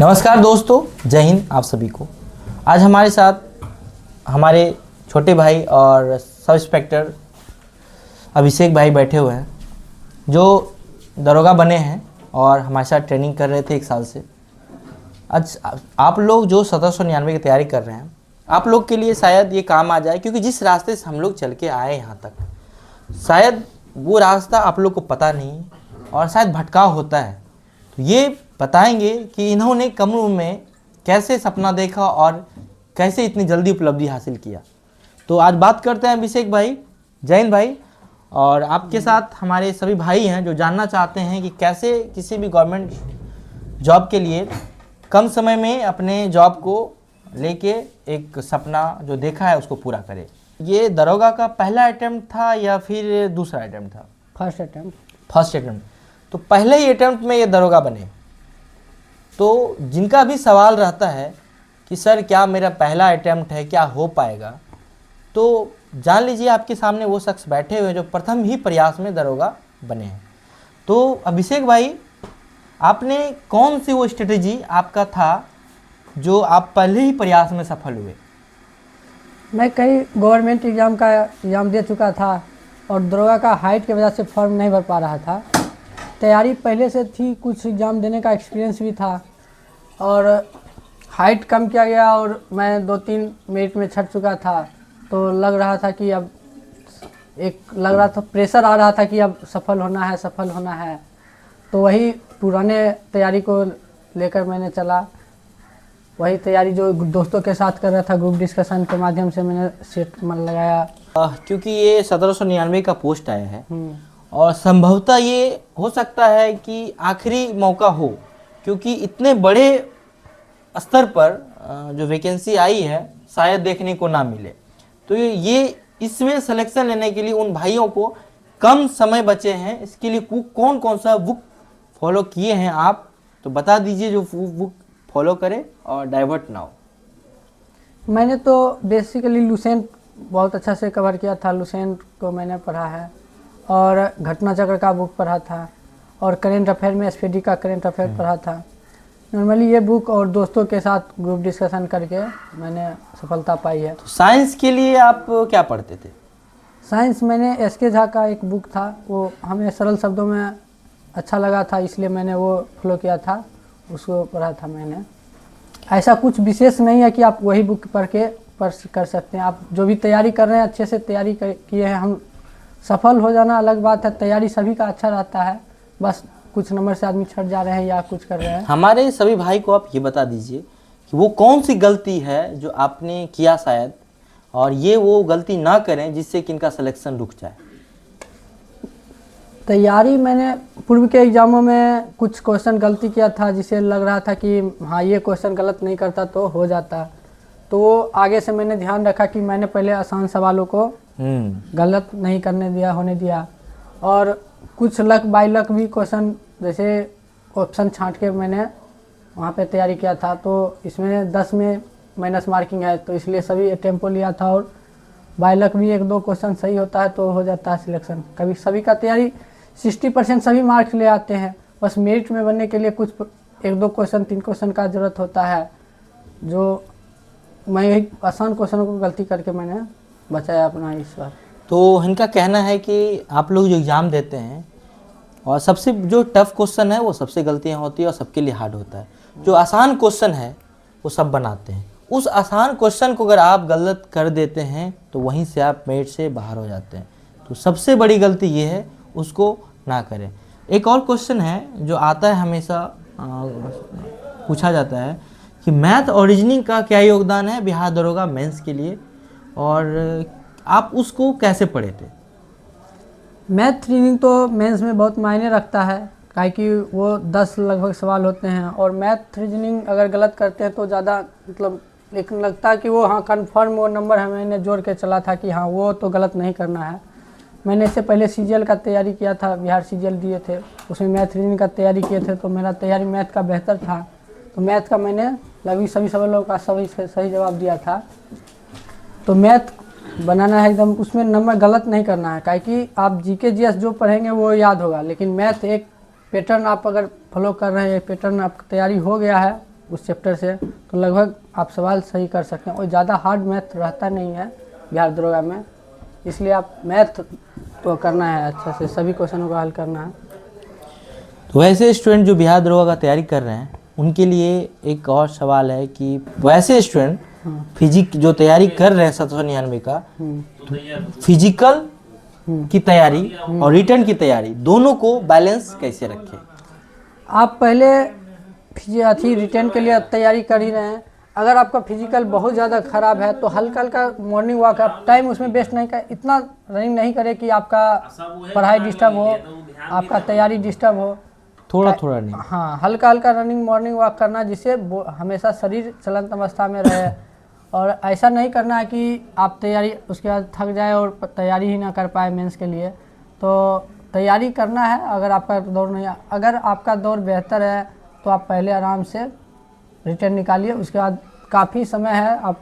नमस्कार दोस्तों, जय हिंद आप सभी को। आज हमारे साथ हमारे छोटे भाई और सब इंस्पेक्टर अभिषेक भाई बैठे हुए हैं, जो दरोगा बने हैं और हमारे साथ ट्रेनिंग कर रहे थे 1 साल से। आज आप लोग जो 1799 की तैयारी कर रहे हैं, आप लोग के लिए शायद ये काम आ जाए, क्योंकि जिस रास्ते से हम लोग चल के आए यहाँ तक, शायद वो रास्ता आप लोग को पता नहीं और शायद भटकाव होता है। तो ये बताएंगे कि इन्होंने कम उम्र में कैसे सपना देखा और कैसे इतनी जल्दी उपलब्धि हासिल किया। तो आज बात करते हैं अभिषेक भाई, जैन भाई, और आपके साथ हमारे सभी भाई हैं जो जानना चाहते हैं कि कैसे किसी भी गवर्नमेंट जॉब के लिए कम समय में अपने जॉब को लेके एक सपना जो देखा है उसको पूरा करे। ये दरोगा का पहला अटेम्प्ट था या फिर दूसरा अटेम्प्ट था? First attempt. First attempt. तो पहले ही अटेम्प्ट में ये दरोगा बने। तो जिनका भी सवाल रहता है कि सर क्या मेरा पहला अटेम्प्ट है, क्या हो पाएगा, तो जान लीजिए आपके सामने वो शख्स बैठे हुए हैं जो प्रथम ही प्रयास में दरोगा बने हैं। तो अभिषेक भाई, आपने कौन सी वो स्ट्रेटेजी आपका था जो आप पहले ही प्रयास में सफल हुए? मैं कई गवर्नमेंट एग्ज़ाम दे चुका था और दरोगा का हाइट की वजह से फॉर्म नहीं भर पा रहा था। तैयारी पहले से थी, कुछ एग्ज़ाम देने का एक्सपीरियंस भी था और हाइट कम किया गया और मैं 2-3 मिनट में छट चुका था। तो लग रहा था कि अब प्रेशर आ रहा था कि अब सफल होना है। तो वही पुराने तैयारी को लेकर मैंने चला। वही तैयारी जो दोस्तों के साथ कर रहा था, ग्रुप डिस्कशन के माध्यम से मैंने सेट मन लगाया। क्योंकि ये 1799 का पोस्ट आया है और संभवतः ये हो सकता है कि आखिरी मौका हो, क्योंकि इतने बड़े स्तर पर जो वैकेंसी आई है शायद देखने को ना मिले। तो ये इसमें सिलेक्शन लेने के लिए उन भाइयों को कम समय बचे हैं, इसके लिए कौन कौन सा बुक फॉलो किए हैं आप, तो बता दीजिए जो बुक फॉलो करे और डाइवर्ट ना हो। मैंने तो बेसिकली लुसेंट बहुत अच्छा से कवर किया था। लुसेंट को मैंने पढ़ा है और घटना चक्र का बुक पढ़ा था और करेंट अफेयर में एसपीडी का करेंट अफेयर पढ़ा था। नॉर्मली ये बुक और दोस्तों के साथ ग्रुप डिस्कशन करके मैंने सफलता पाई है। तो साइंस के लिए आप क्या पढ़ते थे? साइंस मैंने एसके झा का एक बुक था, वो हमें सरल शब्दों में अच्छा लगा था, इसलिए मैंने वो फॉलो किया था, उसको पढ़ा था मैंने। ऐसा कुछ विशेष नहीं है कि आप वही बुक पढ़ कर सकते हैं। आप जो भी तैयारी कर रहे हैं अच्छे से तैयारी किए हैं। हम सफल हो जाना अलग बात है, तैयारी सभी का अच्छा रहता है, बस कुछ नंबर से आदमी छट जा रहे हैं या कुछ कर रहे हैं। हमारे सभी भाई को आप ये बता दीजिए कि वो कौन सी गलती है जो आपने किया शायद, और ये वो गलती ना करें जिससे कि इनका सिलेक्शन रुक जाए। तैयारी मैंने पूर्व के एग्ज़ामों में कुछ क्वेश्चन गलती किया था, जिसे लग रहा था कि हाँ ये क्वेश्चन गलत नहीं करता तो हो जाता। तो आगे से मैंने ध्यान रखा कि मैंने पहले आसान सवालों को गलत नहीं होने दिया और कुछ लक बाय लक भी क्वेश्चन, जैसे ऑप्शन छांट के मैंने वहाँ पे तैयारी किया था। तो इसमें 10 में माइनस मार्किंग है, तो इसलिए सभी टेम्पो लिया था और बाय लक भी 1-2 क्वेश्चन सही होता है तो हो जाता है सिलेक्शन। कभी सभी का तैयारी 60% सभी मार्क्स ले आते हैं, बस मेरिट में बनने के लिए कुछ 1-2 क्वेश्चन 3 क्वेश्चन का ज़रूरत होता है, जो मैं यही आसान क्वेश्चनों को गलती करके मैंने बचाया अपना इस बार। तो इनका कहना है कि आप लोग जो एग्ज़ाम देते हैं और सबसे जो टफ क्वेश्चन है वो सबसे गलतियां होती है और सबके लिए हार्ड होता है। जो आसान क्वेश्चन है वो सब बनाते हैं, उस आसान क्वेश्चन को अगर आप गलत कर देते हैं तो वहीं से आप मेरिट से बाहर हो जाते हैं। तो सबसे बड़ी गलती ये है, उसको ना करें। एक और क्वेश्चन है जो आता है हमेशा, पूछा जाता है कि मैथ और रीजनिंग का क्या योगदान है बिहार दरोगा मेंस के लिए, और आप उसको कैसे पढ़े थे? मैथ रीजनिंग तो मेंस में बहुत मायने रखता है, काहे कि वो 10 लगभग सवाल होते हैं और मैथ रीजनिंग अगर गलत करते हैं तो ज़्यादा मतलब लेकिन लगता है कि वो हाँ कन्फर्म वो नंबर है, मैंने जोड़ के चला था कि हाँ वो तो गलत नहीं करना है। मैंने इससे पहले सीजीएल का तैयारी किया था, बिहार सीजीएल दिए थे, उसमें मैथ रीजनिंग का तैयारी किए थे, तो मेरा तैयारी मैथ का बेहतर था। तो मैथ का मैंने लगभग सभी सवालों का सही जवाब दिया था। तो मैथ बनाना है एकदम, उसमें नंबर गलत नहीं करना है, काहे कि आप जीके जीएस जो पढ़ेंगे वो याद होगा, लेकिन मैथ एक पैटर्न आप अगर फॉलो कर रहे हैं, पैटर्न आपका तैयारी हो गया है उस चैप्टर से, तो लगभग आप सवाल सही कर सकते हैं। और ज़्यादा हार्ड मैथ रहता नहीं है बिहार दरोगा में, इसलिए आप मैथ तो करना है अच्छे से, सभी क्वेश्चनों का हल करना है। तो वैसे स्टूडेंट जो बिहार दरोगा का तैयारी कर रहे हैं उनके लिए एक और सवाल है कि वैसे स्टूडेंट फिजिक जो तैयारी कर रहे हैं 799 का, तो फिजिकल की तैयारी और रिटर्न की तैयारी दोनों को बैलेंस कैसे रखें? आप पहले रिटर्न के लिए तैयारी कर ही रहे हैं, अगर आपका फिजिकल बहुत ज़्यादा ख़राब है तो हल्का हल्का मॉर्निंग वॉक, आप टाइम उसमें वेस्ट नहीं कर, इतना रनिंग नहीं करे कि आपका पढ़ाई डिस्टर्ब हो, आपका तैयारी डिस्टर्ब हो। थोड़ा थोड़ा नहीं, हाँ, हल्का हल्का रनिंग मॉर्निंग वॉक करना, जिससे हमेशा शरीर चलंत अवस्था में रहे। और ऐसा नहीं करना है कि आप तैयारी उसके बाद थक जाए और तैयारी ही ना कर पाए मेंस के लिए। तो तैयारी करना है। अगर आपका दौर नहीं, अगर आपका दौर बेहतर है तो आप पहले आराम से रिटर्न निकालिए, उसके बाद काफ़ी समय है, आप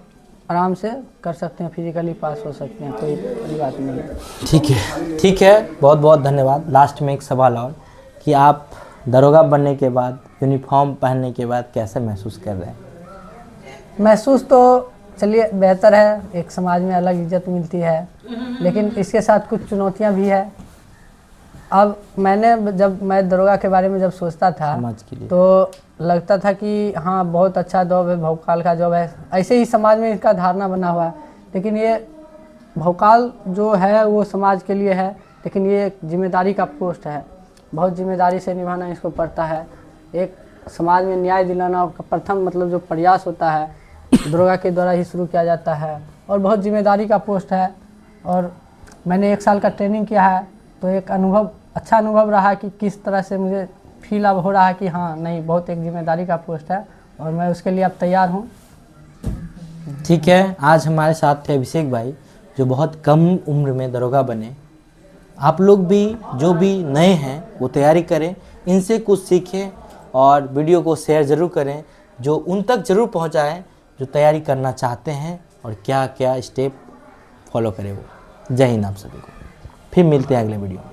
आराम से कर सकते हैं, फिजिकली पास हो सकते हैं, कोई बड़ी बात नहीं है। ठीक है, बहुत बहुत धन्यवाद। लास्ट में एक सवाल और कि आप दरोगा बनने के बाद, यूनिफॉर्म पहनने के बाद कैसे महसूस कर रहे हैं? महसूस तो चलिए बेहतर है, एक समाज में अलग इज्जत मिलती है, लेकिन इसके साथ कुछ चुनौतियां भी है। अब जब मैं दरोगा के बारे में जब सोचता था समाज के लिए, तो लगता था कि हाँ बहुत अच्छा जॉब है, भौकाल का जॉब है, ऐसे ही समाज में इसका धारणा बना हुआ है। लेकिन ये भौकाल जो है वो समाज के लिए है, लेकिन ये एक जिम्मेदारी का पोस्ट है, बहुत जिम्मेदारी से निभाना इसको पड़ता है। एक समाज में न्याय दिलाना का प्रथम मतलब जो प्रयास होता है दरोगा के द्वारा ही शुरू किया जाता है, और बहुत जिम्मेदारी का पोस्ट है। और मैंने 1 साल का ट्रेनिंग किया है, तो एक अच्छा अनुभव रहा कि किस तरह से मुझे फील अब हो रहा है कि हाँ नहीं, बहुत एक जिम्मेदारी का पोस्ट है और मैं उसके लिए अब तैयार हूँ। ठीक है, आज हमारे साथ थे अभिषेक भाई जो बहुत कम उम्र में दरोगा बने। आप लोग भी जो भी नए हैं वो तैयारी करें, इनसे कुछ सीखें और वीडियो को शेयर ज़रूर करें, जो उन तक ज़रूर पहुंचाएं जो तैयारी करना चाहते हैं और क्या क्या स्टेप फॉलो करें वो। जय हिंद आप सभी को, फिर मिलते हैं अगले वीडियो में।